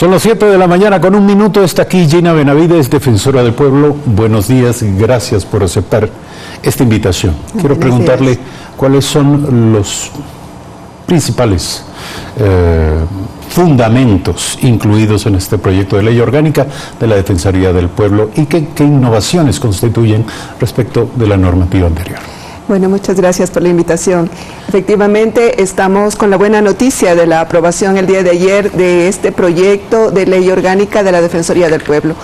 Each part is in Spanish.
Son las 7 de la mañana con un minuto. Está aquí Gina Benavides, defensora del pueblo. Buenos días y gracias por aceptar esta invitación. Quiero preguntarle cuáles son los principales fundamentos incluidos en este proyecto de ley orgánica de la Defensoría del Pueblo y qué innovaciones constituyen respecto de la normativa anterior. Bueno, muchas gracias por la invitación. Efectivamente, estamos con la buena noticia de la aprobación el día de ayer de este proyecto de ley orgánica de la Defensoría del Pueblo.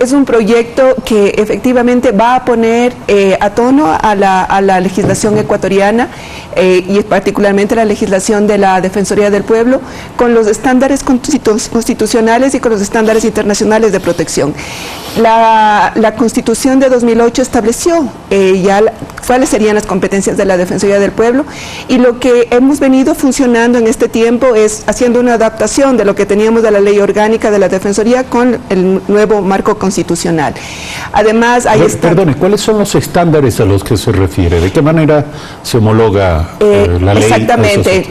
Es un proyecto que efectivamente va a poner a tono a la legislación ecuatoriana y particularmente la legislación de la Defensoría del Pueblo con los estándares constitucionales y con los estándares internacionales de protección. La Constitución de 2008 estableció cuáles serían las competencias de la Defensoría del Pueblo, y lo que hemos venido funcionando en este tiempo es haciendo una adaptación de lo que teníamos de la ley orgánica de la Defensoría con el nuevo marco constitucional. Además, Perdone, ¿cuáles son los estándares a los que se refiere? ¿De qué manera se homologa la ley? Exactamente.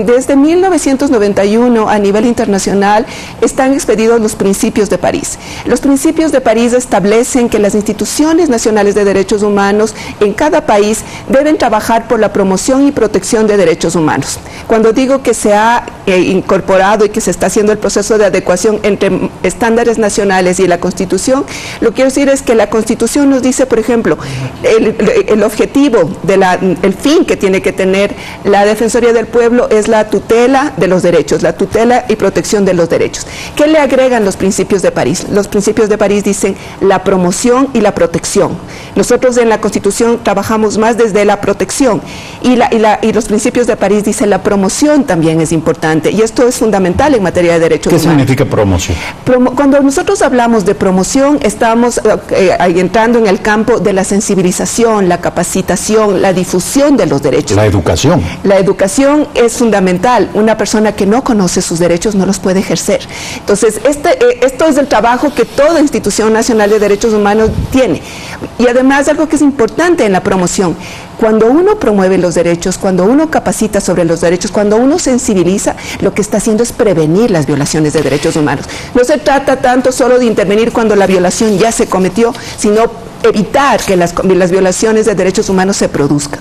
Desde 1991 a nivel internacional están expedidos los principios de París. Los principios de París establecen que las instituciones nacionales de derechos humanos en cada país deben trabajar por la promoción y protección de derechos humanos. Cuando digo que se ha incorporado y que se está haciendo el proceso de adecuación entre estándares nacionales y la Constitución, lo que quiero decir es que la Constitución nos dice, por ejemplo, el objetivo, el fin que tiene que tener la Defensoría del Pueblo es la tutela de los derechos, la tutela y protección de los derechos. ¿Qué le agregan los principios de París? Los principios de París dicen la promoción y la protección. Nosotros en la Constitución trabajamos más desde la protección y los principios de París dicen la promoción también es importante, y esto es fundamental en materia de derechos humanos. ¿Qué significa promoción? Cuando nosotros hablamos de promoción, estamos entrando en el campo de la sensibilización, la capacitación, la difusión de los derechos. La educación. La educación es fundamental. Una persona que no conoce sus derechos no los puede ejercer. Entonces, esto es el trabajo que toda institución nacional de derechos humanos tiene. Y además, algo que es importante en la promoción, cuando uno promueve los derechos, cuando uno capacita sobre los derechos, cuando uno sensibiliza, lo que está haciendo es prevenir las violaciones de derechos humanos. No se trata tanto solo de intervenir cuando la violación ya se cometió, sino evitar que las violaciones de derechos humanos se produzcan.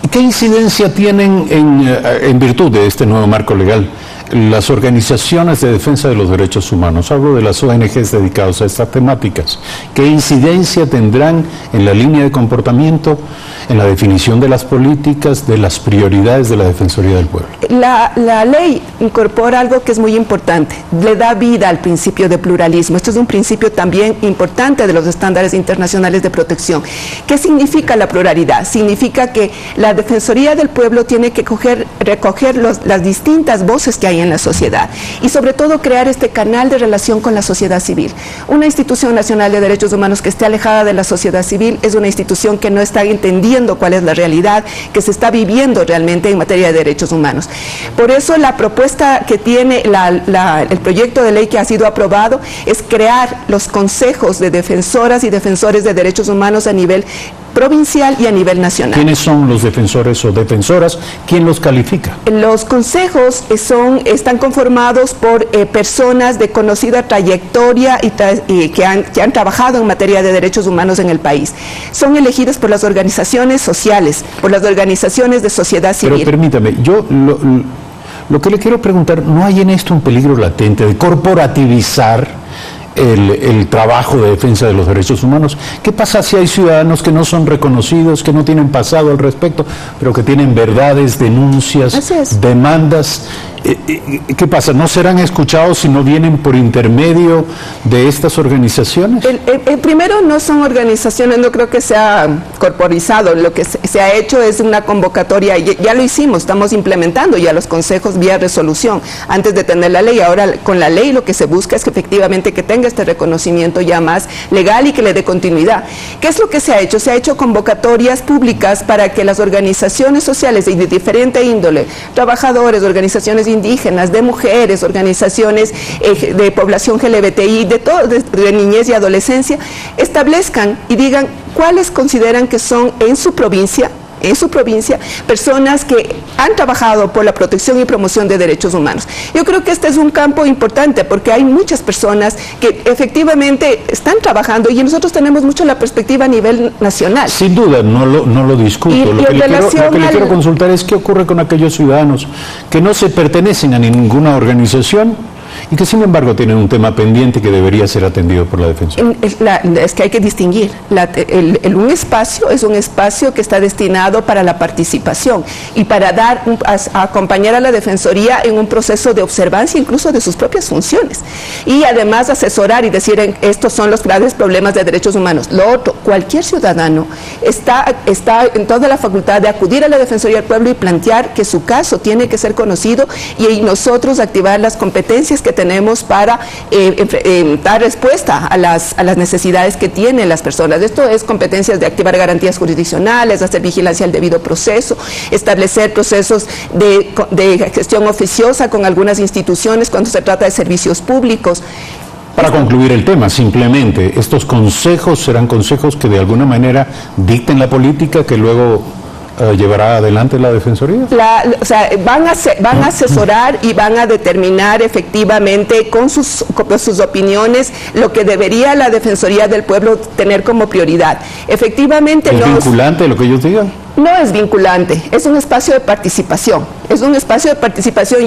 ¿Y qué incidencia tienen en virtud de este nuevo marco legal las organizaciones de defensa de los derechos humanos? Hablo de las ONGs dedicadas a estas temáticas. ¿Qué incidencia tendrán en la línea de comportamiento, en la definición de las políticas, de las prioridades de la Defensoría del Pueblo? La ley incorpora algo que es muy importante, le da vida al principio de pluralismo. Esto es un principio también importante de los estándares internacionales de protección. ¿Qué significa la pluralidad? Significa que la Defensoría del Pueblo tiene que recoger las distintas voces que hay en la sociedad y sobre todo crear este canal de relación con la sociedad civil. Una institución nacional de derechos humanos que esté alejada de la sociedad civil es una institución que no está entendiendo cuál es la realidad que se está viviendo realmente en materia de derechos humanos. Por eso la propuesta que tiene el proyecto de ley que ha sido aprobado es crear los consejos de defensoras y defensores de derechos humanos a nivel provincial y a nivel nacional. ¿Quiénes son los defensores o defensoras? ¿Quién los califica? Los consejos están conformados por personas de conocida trayectoria y que han trabajado en materia de derechos humanos en el país. Son elegidos por las organizaciones sociales, por las organizaciones de sociedad civil. Pero permítame, yo lo que le quiero preguntar, ¿no hay en esto un peligro latente de corporativizar el trabajo de defensa de los derechos humanos? ¿Qué pasa si hay ciudadanos que no son reconocidos, que no tienen pasado al respecto, pero que tienen verdades, denuncias, demandas? ¿Qué pasa? ¿No serán escuchados si no vienen por intermedio de estas organizaciones? Primero, no son organizaciones, no creo que sea corporizado. Lo que se ha hecho es una convocatoria, ya lo hicimos, estamos implementando ya los consejos vía resolución antes de tener la ley. Ahora con la ley lo que se busca es que efectivamente que tenga este reconocimiento ya más legal y que le dé continuidad. ¿Qué es lo que se ha hecho? Se ha hecho convocatorias públicas para que las organizaciones sociales de diferente índole, trabajadores, organizaciones indígenas, de mujeres, organizaciones de población LGBTI, de niñez y adolescencia, establezcan y digan cuáles consideran que son en su provincia en su provincia personas que han trabajado por la protección y promoción de derechos humanos. Yo creo que este es un campo importante porque hay muchas personas que efectivamente están trabajando y nosotros tenemos mucho la perspectiva a nivel nacional. Sin duda, no lo discuto. Lo que le quiero consultar es qué ocurre con aquellos ciudadanos que no se pertenecen a ninguna organización y que sin embargo tienen un tema pendiente que debería ser atendido por la Defensoría. Es que hay que distinguir. Un espacio es un espacio que está destinado para la participación y para acompañar a la Defensoría en un proceso de observancia incluso de sus propias funciones. Y además asesorar y decir estos son los graves problemas de derechos humanos. Lo otro, cualquier ciudadano está en toda la facultad de acudir a la Defensoría del Pueblo y plantear que su caso tiene que ser conocido y nosotros activar las competencias que tenemos para dar respuesta a las necesidades que tienen las personas. Esto es competencias de activar garantías jurisdiccionales, hacer vigilancia al debido proceso, establecer procesos de gestión oficiosa con algunas instituciones cuando se trata de servicios públicos. Para concluir el tema, simplemente, ¿estos consejos serán consejos que de alguna manera dicten la política que luego llevará adelante la Defensoría? Van a asesorar y van a determinar efectivamente con sus opiniones lo que debería la Defensoría del Pueblo tener como prioridad. Efectivamente, ¿Es vinculante lo que ellos digan? No es vinculante, es un espacio de participación,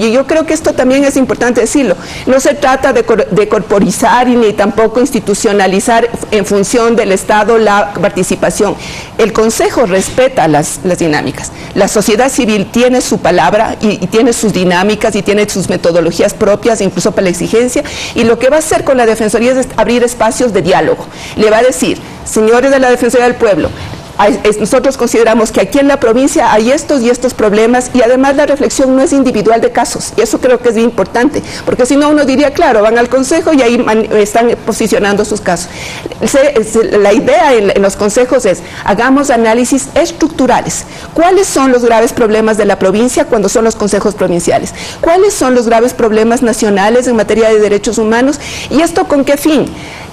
y yo creo que esto también es importante decirlo. No se trata de corporizar ni tampoco institucionalizar en función del Estado la participación. El Consejo respeta las dinámicas. La sociedad civil tiene su palabra y tiene sus dinámicas y tiene sus metodologías propias, incluso para la exigencia, y lo que va a hacer con la Defensoría es abrir espacios de diálogo. Le va a decir, señores de la Defensoría del Pueblo, nosotros consideramos que aquí en la provincia hay estos y estos problemas y además la reflexión no es individual de casos y eso creo que es bien importante porque si no uno diría, claro, van al consejo y ahí están posicionando sus casos. La idea en los consejos es, hagamos análisis estructurales. ¿Cuáles son los graves problemas de la provincia cuando son los consejos provinciales? ¿Cuáles son los graves problemas nacionales en materia de derechos humanos? ¿Y esto con qué fin?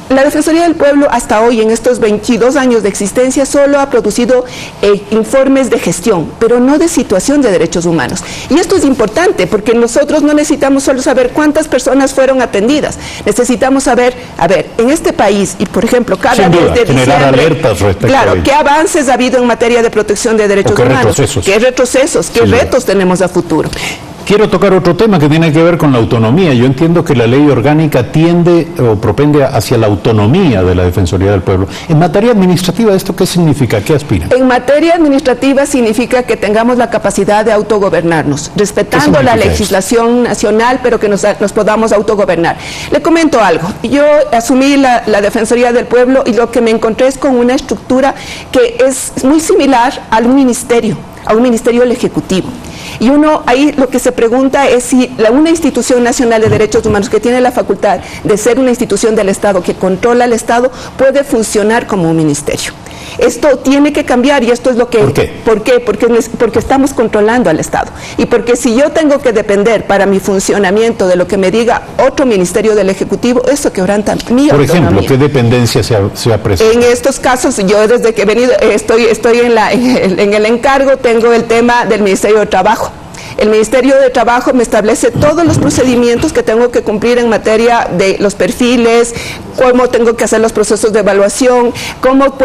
La Defensoría del Pueblo hasta hoy, en estos 22 años de existencia, solo ha producido informes de gestión, pero no de situación de derechos humanos. Y esto es importante porque nosotros no necesitamos solo saber cuántas personas fueron atendidas, necesitamos saber, en este país, y por ejemplo, cada mes de generar alertas respecto a ello. ¿Qué avances ha habido en materia de protección de derechos humanos? ¿Qué retrocesos? ¿Qué retos tenemos a futuro? Quiero tocar otro tema que tiene que ver con la autonomía. Yo entiendo que la ley orgánica tiende o propende hacia la autonomía de la Defensoría del Pueblo. En materia administrativa, ¿esto qué significa? ¿Qué aspira? En materia administrativa significa que tengamos la capacidad de autogobernarnos, respetando la legislación nacional, pero que nos podamos autogobernar. Le comento algo. Yo asumí la Defensoría del Pueblo y lo que me encontré es con una estructura que es muy similar a un ministerio del Ejecutivo. Y uno ahí lo que se pregunta es si una institución nacional de derechos humanos que tiene la facultad de ser una institución del Estado, que controla al Estado, puede funcionar como un ministerio. Esto tiene que cambiar y esto es lo que... ¿Por qué? ¿Por qué? Porque estamos controlando al Estado. Y porque si yo tengo que depender para mi funcionamiento de lo que me diga otro ministerio del Ejecutivo, eso quebranta mi autonomía. Por ejemplo, ¿qué dependencia se ha presentado? En estos casos, yo desde que he venido, estoy en el encargo, tengo el tema del Ministerio de Trabajo. El Ministerio de Trabajo me establece todos los procedimientos que tengo que cumplir en materia de los perfiles, cómo tengo que hacer los procesos de evaluación, cómo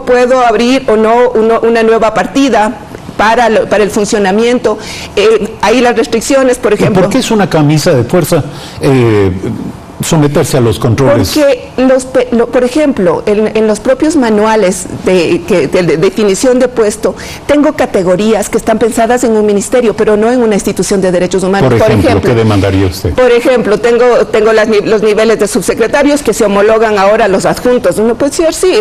puedo abrir o no una nueva partida para el funcionamiento. Ahí las restricciones, por ejemplo. ¿Por qué es una camisa de fuerza someterse a los controles? Porque, por ejemplo, en los propios manuales de definición de puesto, tengo categorías que están pensadas en un ministerio, pero no en una institución de derechos humanos. Por ejemplo, ¿qué demandaría usted? Por ejemplo, tengo los niveles de subsecretarios que se homologan ahora a los adjuntos. Uno puede decir, sí,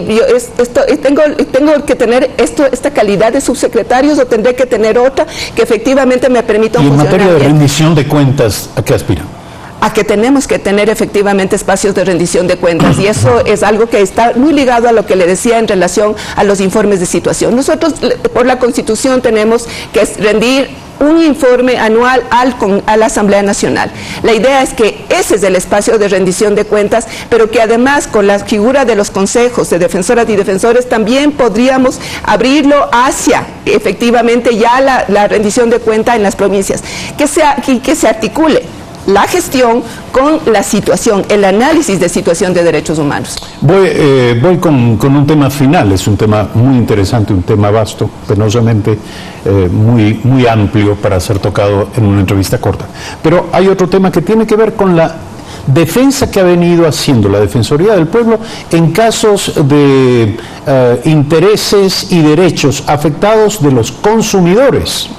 tengo que tener esta calidad de subsecretarios o tendré que tener otra que efectivamente me permita funcionar. ¿Y en materia de bien. rendición de cuentas, a qué aspiran? a que tenemos que tener efectivamente espacios de rendición de cuentas, y eso es algo que está muy ligado a lo que le decía en relación a los informes de situación. Nosotros por la Constitución tenemos que rendir un informe anual a la Asamblea Nacional. La idea es que ese es el espacio de rendición de cuentas, pero que además con la figura de los consejos de defensoras y defensores también podríamos abrirlo hacia efectivamente ya la rendición de cuentas en las provincias, que se articule la gestión con la situación, el análisis de situación de derechos humanos. Voy con un tema final, es un tema muy interesante, un tema vasto, penosamente muy amplio para ser tocado en una entrevista corta. Pero hay otro tema que tiene que ver con la defensa que ha venido haciendo la Defensoría del Pueblo en casos de intereses y derechos afectados de los consumidores.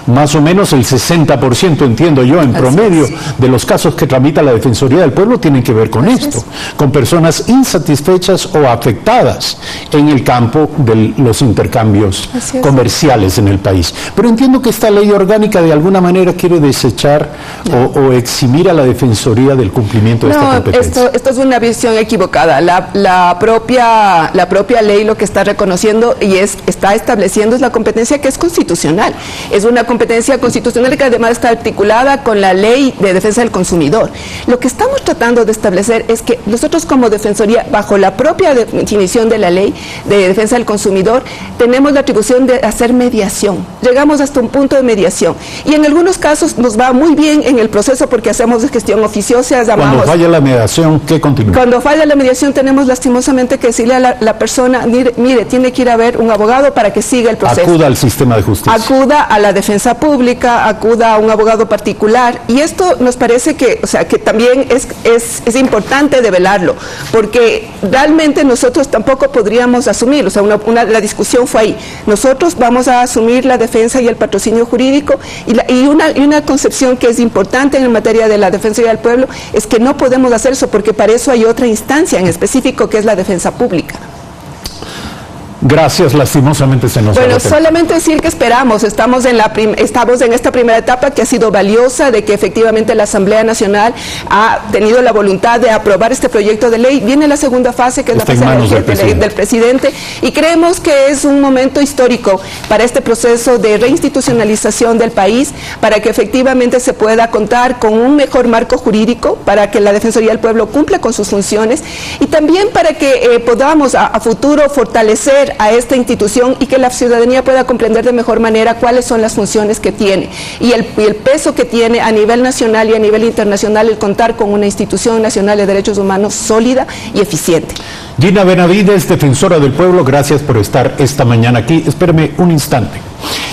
Más o menos el 60%, entiendo yo, en promedio, de los casos que tramita la Defensoría del Pueblo tienen que ver con esto, con personas insatisfechas o afectadas en el campo de los intercambios comerciales en el país. Pero entiendo que esta ley orgánica de alguna manera quiere desechar o eximir a la Defensoría del cumplimiento de esta competencia. Esto es una visión equivocada. La propia ley lo que está reconociendo y está estableciendo es la competencia que es constitucional. Es una competencia constitucional que además está articulada con la Ley de Defensa del Consumidor. Lo que estamos tratando de establecer es que nosotros como Defensoría, bajo la propia definición de la Ley de Defensa del Consumidor, tenemos la atribución de hacer mediación. Llegamos hasta un punto de mediación. Y en algunos casos nos va muy bien en el proceso porque hacemos gestión oficiosa. Cuando falla la mediación, ¿qué continúa? Cuando falla la mediación tenemos lastimosamente que decirle a la persona, mire, tiene que ir a ver un abogado para que siga el proceso. Acuda al sistema de justicia. Acuda a la defensa pública, acuda a un abogado particular, y esto nos parece que también es importante develarlo, porque realmente nosotros tampoco podríamos asumir, la discusión fue ahí, nosotros vamos a asumir la defensa y el patrocinio jurídico, y una concepción que es importante en materia de la Defensoría del Pueblo es que no podemos hacer eso, porque para eso hay otra instancia en específico que es la defensa pública. Gracias, lastimosamente se nos Bueno, solamente decir que estamos en esta primera etapa que ha sido valiosa, de que efectivamente la Asamblea Nacional ha tenido la voluntad de aprobar este proyecto de ley. Viene la segunda fase, que es la fase del presidente, y creemos que es un momento histórico para este proceso de reinstitucionalización del país, para que efectivamente se pueda contar con un mejor marco jurídico, para que la Defensoría del Pueblo cumpla con sus funciones, y también para que podamos a futuro fortalecer a esta institución y que la ciudadanía pueda comprender de mejor manera cuáles son las funciones que tiene y el peso que tiene a nivel nacional y a nivel internacional el contar con una institución nacional de derechos humanos sólida y eficiente. Gina Benavides, Defensora del Pueblo, gracias por estar esta mañana aquí. Espéreme un instante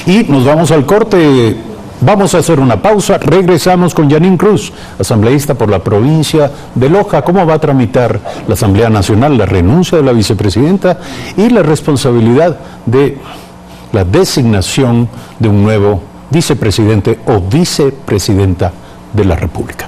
y nos vamos al corte. Vamos a hacer una pausa, regresamos con Yanín Cruz, asambleísta por la provincia de Loja. ¿Cómo va a tramitar la Asamblea Nacional la renuncia de la vicepresidenta y la responsabilidad de la designación de un nuevo vicepresidente o vicepresidenta de la República?